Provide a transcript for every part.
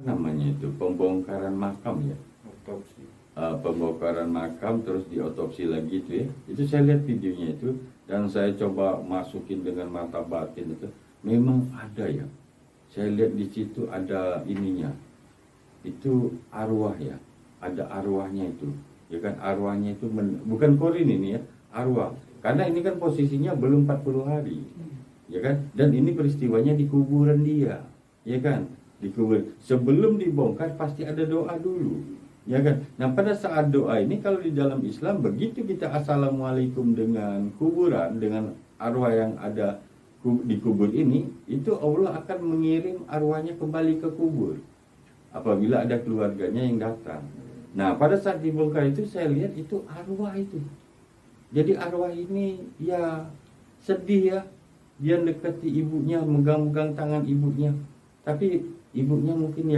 namanya itu pembongkaran makam ya. Otopsi. Pembongkaran makam terus diotopsi lagi itu ya. Itu saya lihat videonya itu dan saya coba masukin dengan mata batin itu memang ada ya. Saya lihat di situ ada ininya. Itu arwah ya. Ada arwahnya itu. Ya kan arwahnya itu bukan korin ini ya, arwah. Karena ini kan posisinya belum 40 hari. Ya kan? Dan ini peristiwanya di kuburan dia. Ya kan? Di kubur. Sebelum dibongkar pasti ada doa dulu. Ya kan? Nah, pada saat doa ini kalau di dalam Islam begitu kita assalamualaikum dengan kuburan, dengan arwah yang ada di kubur ini, itu Allah akan mengirim arwahnya kembali ke kubur apabila ada keluarganya yang datang. Nah, pada saat dibongkar itu saya lihat itu arwah itu. Jadi arwah ini ya sedih ya. Dia dekati ibunya, megang-megang tangan ibunya. Tapi ibunya mungkin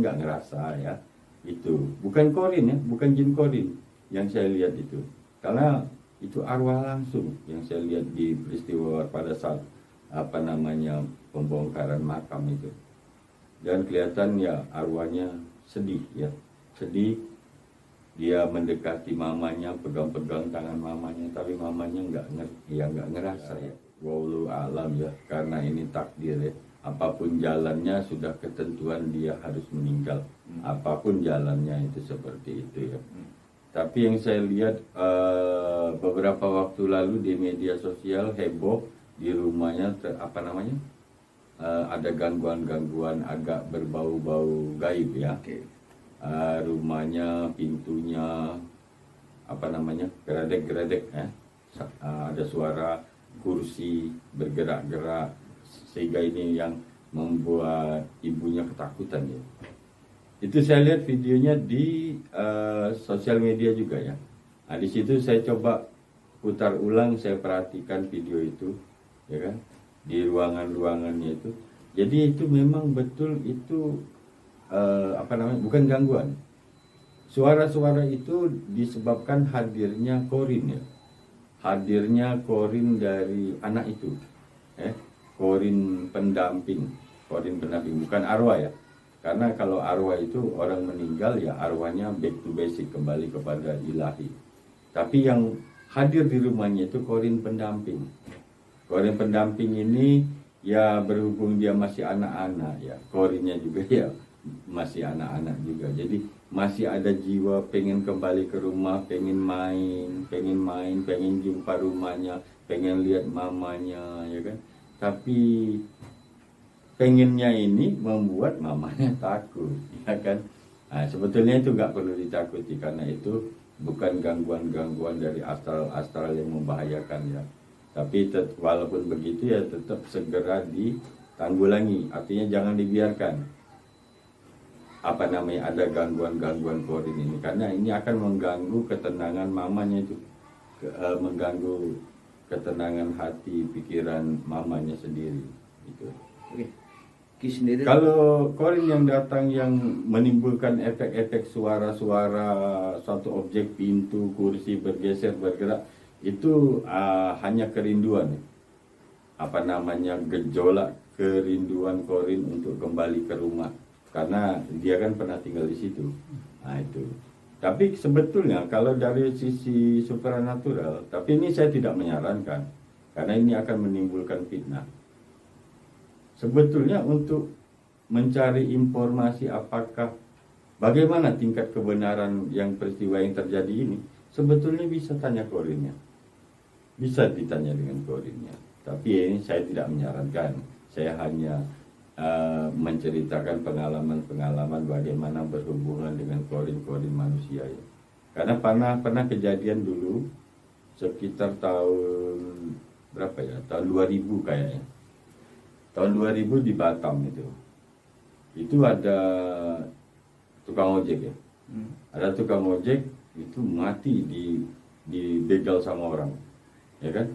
nggak ngerasa ya. Itu bukan korin ya, bukan jin korin yang saya lihat itu. Karena itu arwah langsung yang saya lihat di peristiwa pada saat pembongkaran makam itu. Dan kelihatan ya arwahnya sedih ya. Sedih. Dia mendekati mamanya, pegang-pegang tangan mamanya, tapi mamanya nggak ngerasa ya. Wallahu alam ya, karena ini takdir ya. Apapun jalannya sudah ketentuan dia harus meninggal. Apapun jalannya itu seperti itu ya. Tapi yang saya lihat beberapa waktu lalu di media sosial heboh di rumahnya ada gangguan-gangguan agak berbau-bau gaib ya. Rumahnya, pintunya geredek-geredek ya. Ada suara kursi bergerak-gerak sehingga ini yang membuat ibunya ketakutan ya. Itu saya lihat videonya di sosial media juga ya. Nah, di situ saya coba putar ulang, saya perhatikan video itu ya kan di ruangannya itu. Jadi itu memang betul itu bukan gangguan. Suara-suara itu disebabkan hadirnya korin ya. Hadirnya korin dari anak itu. Korin pendamping bukan arwah ya. Karena kalau arwah itu orang meninggal ya arwahnya back to basic, kembali kepada ilahi. Tapi yang hadir di rumahnya itu korin pendamping. Korin pendamping ini ya berhubung dia masih anak-anak ya, korinnya juga ya masih anak-anak juga. Jadi masih ada jiwa pengen kembali ke rumah, pengen main, pengen jumpa rumahnya, pengen lihat mamanya ya kan. Tapi pengennya ini membuat mamanya takut ya kan. Nah, sebetulnya itu nggak perlu ditakuti karena itu bukan gangguan-gangguan dari astral yang membahayakan ya. Tapi walaupun begitu ya tetap segera ditanggulangi. Artinya jangan dibiarkan ada gangguan-gangguan korin ini, karena ini akan mengganggu ketenangan mamanya itu, mengganggu ketenangan hati pikiran mamanya sendiri gitu. Oke. Kalau korin yang datang yang menimbulkan efek-efek suara-suara suatu objek, pintu, kursi bergeser, bergerak, itu hanya kerinduan, gejolak kerinduan korin untuk kembali ke rumah, karena dia kan pernah tinggal di situ. Nah itu. Tapi sebetulnya kalau dari sisi supranatural, tapi ini saya tidak menyarankan, karena ini akan menimbulkan fitnah. Sebetulnya untuk mencari informasi bagaimana tingkat kebenaran yang peristiwa yang terjadi ini, sebetulnya bisa tanya korinnya. Bisa ditanya dengan korinnya. Tapi ini saya tidak menyarankan. Saya hanya menceritakan pengalaman-pengalaman bagaimana berhubungan dengan korin-korin manusia ya. Karena pernah kejadian dulu sekitar tahun berapa ya? Tahun 2000 kayaknya. Tahun 2000 di Batam itu ada tukang ojek ya. Ada tukang ojek itu mati di begal sama orang, ya kan?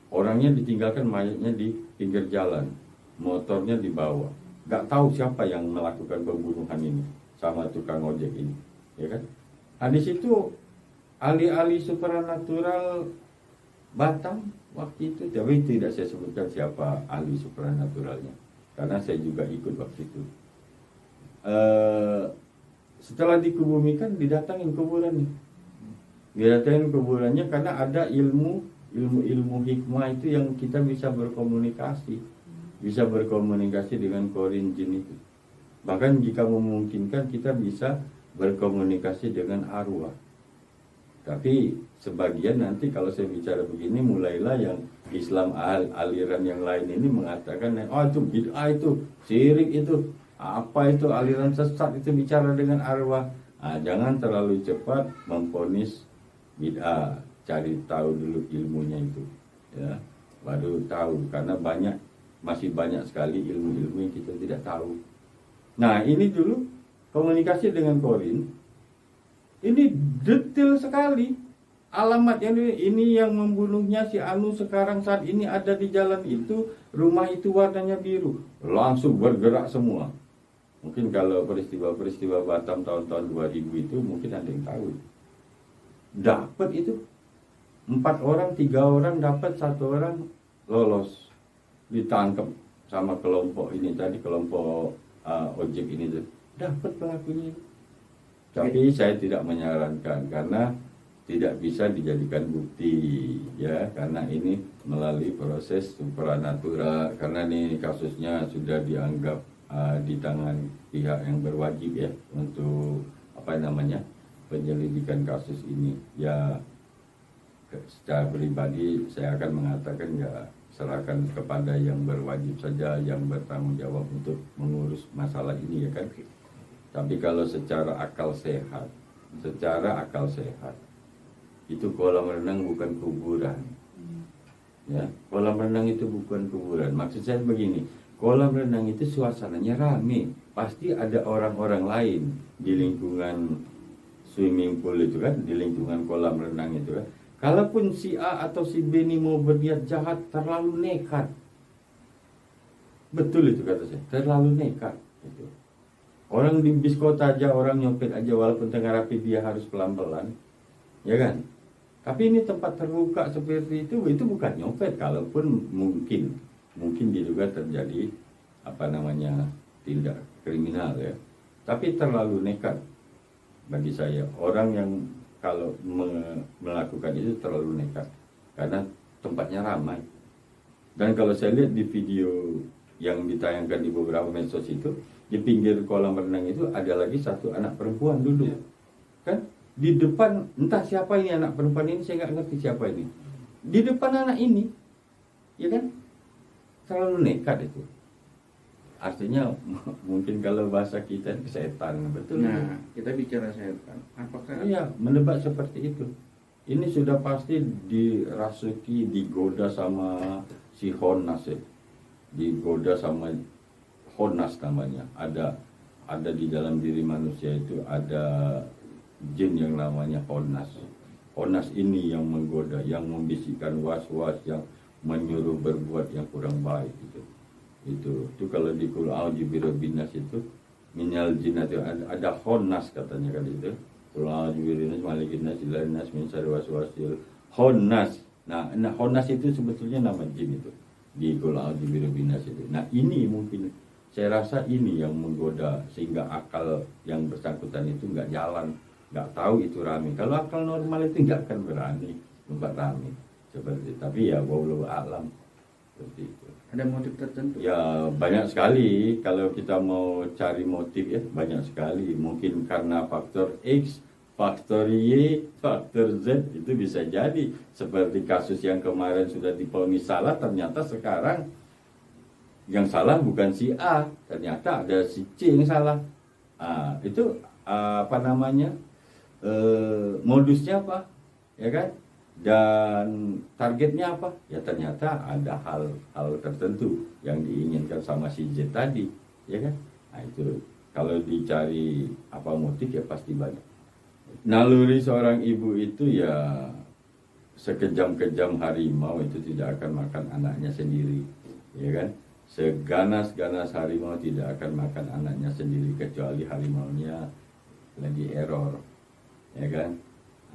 Orangnya ditinggalkan, mayatnya di pinggir jalan, motornya dibawa. Gak tahu siapa yang melakukan pembunuhan ini sama tukang ojek ini, ya kan? Nah di situ ahli-ahli supranatural Batam waktu itu, tapi tidak saya sebutkan siapa ahli supranaturalnya, karena saya juga ikut waktu itu. setelah dikebumikan didatangin kuburannya. Didatangin kuburannya karena ada ilmu hikmah itu yang kita bisa berkomunikasi. Bisa berkomunikasi dengan korin jin itu. Bahkan jika memungkinkan kita bisa berkomunikasi dengan arwah. Tapi sebagian nanti kalau saya bicara begini, mulailah yang Islam aliran yang lain ini mengatakan, oh itu bid'ah, itu syirik, itu apa, itu aliran sesat, itu bicara dengan arwah. Jangan terlalu cepat memvonis bid'ah, cari tahu dulu ilmunya itu, ya, baru tahu, karena masih banyak sekali ilmu-ilmu yang kita tidak tahu. Nah, ini dulu komunikasi dengan korin, ini detail sekali. Alamatnya ini yang membunuhnya si Anu sekarang saat ini ada di jalan itu, rumah itu warnanya biru. Langsung bergerak semua. Mungkin kalau peristiwa-peristiwa Batam tahun-tahun 2000 itu mungkin ada yang tahu. Dapat itu 4 orang, 3 orang dapat, 1 orang lolos. Ditangkap sama kelompok ini tadi, kelompok ojek ini tuh. Dapat pelakunya. Tapi saya tidak menyarankan karena tidak bisa dijadikan bukti, ya, karena ini melalui proses supranatural, karena ini kasusnya sudah dianggap di tangan pihak yang berwajib, ya, untuk penyelidikan kasus ini. Ya, secara pribadi saya akan mengatakan ya serahkan kepada yang berwajib saja, yang bertanggung jawab untuk mengurus masalah ini, ya kan. Tapi kalau secara akal sehat itu kolam renang bukan kuburan. Ya, kolam renang itu bukan kuburan. Maksud saya begini, kolam renang itu suasananya rame. Pasti ada orang-orang lain di lingkungan swimming pool itu kan, di lingkungan kolam renang itu kan. Kalaupun si A atau si B ini mau berniat jahat, terlalu nekat. Betul itu kata saya, terlalu nekat. Gitu. Orang di bis kota aja, orang nyopet aja walaupun tengah rapi dia harus pelan-pelan. Ya kan? Tapi ini tempat terbuka seperti itu bukan nyopet, kalaupun mungkin diduga terjadi tindak kriminal, ya. Tapi terlalu nekat bagi saya. Orang yang kalau melakukan itu terlalu nekat karena tempatnya ramai. Dan kalau saya lihat di video yang ditayangkan di beberapa medsos itu, di pinggir kolam renang itu ada lagi satu anak perempuan duduk, kan? Di depan, entah siapa ini anak perempuan ini, saya nggak ngerti siapa ini. Di depan anak ini, ya kan, terlalu nekat itu. Artinya mungkin kalau bahasa kita setan, betul. Nah, kita bicara setan. Apakah? Iya, menebak seperti itu. Ini sudah pasti dirasuki, digoda sama si Honnas, ya. Digoda sama Honnas namanya. Ada di dalam diri manusia itu ada jin yang namanya Honnas. Honnas ini yang menggoda, yang membisikkan was-was, yang menyuruh berbuat yang kurang baik itu. Itu kalau di Qul a'udzu birabbinas itu minal jinnah itu ada Honnas katanya kan itu. Qul a'udzu birabbinas malikin nas ilahin nas min syarri waswasil Honnas. Nah, Honnas itu sebetulnya nama jin itu di Qul a'udzu birabbinas itu. Nah, ini mungkin saya rasa ini yang menggoda sehingga akal yang bersangkutan itu nggak jalan. Nggak tahu itu rame. Kalau akal normal itu nggak akan berani tempat rame seperti itu. Tapi ya wallahu a'lam seperti itu. Ada motif tertentu? Ya banyak sekali. Kalau kita mau cari motif, ya banyak sekali. Mungkin karena faktor X, faktor Y, faktor Z, itu bisa jadi. Seperti kasus yang kemarin sudah divonis salah, ternyata sekarang yang salah bukan si A, ternyata ada si C yang salah. Itu modusnya apa, ya kan, dan targetnya apa, ya ternyata ada hal tertentu yang diinginkan sama si Z tadi, ya kan. Nah itu kalau dicari apa motif ya pasti banyak. Naluri seorang ibu itu ya sekejam-kejam harimau itu tidak akan makan anaknya sendiri, ya kan. Seganas-ganas harimau tidak akan makan anaknya sendiri kecuali harimaunya lagi error, ya kan.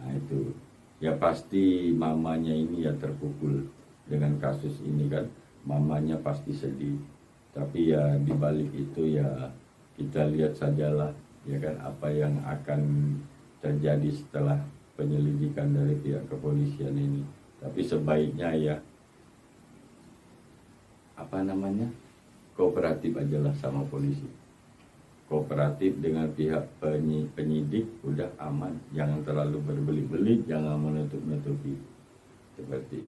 Nah itu ya pasti mamanya ini ya terpukul dengan kasus ini kan, mamanya pasti sedih. Tapi ya dibalik itu ya kita lihat sajalah ya kan apa yang akan terjadi setelah penyelidikan dari pihak kepolisian ini. Tapi sebaiknya ya kooperatif aja lah sama polisi, kooperatif dengan pihak penyidik, udah aman. Jangan terlalu berbelit-belit, jangan menutup-nutupi seperti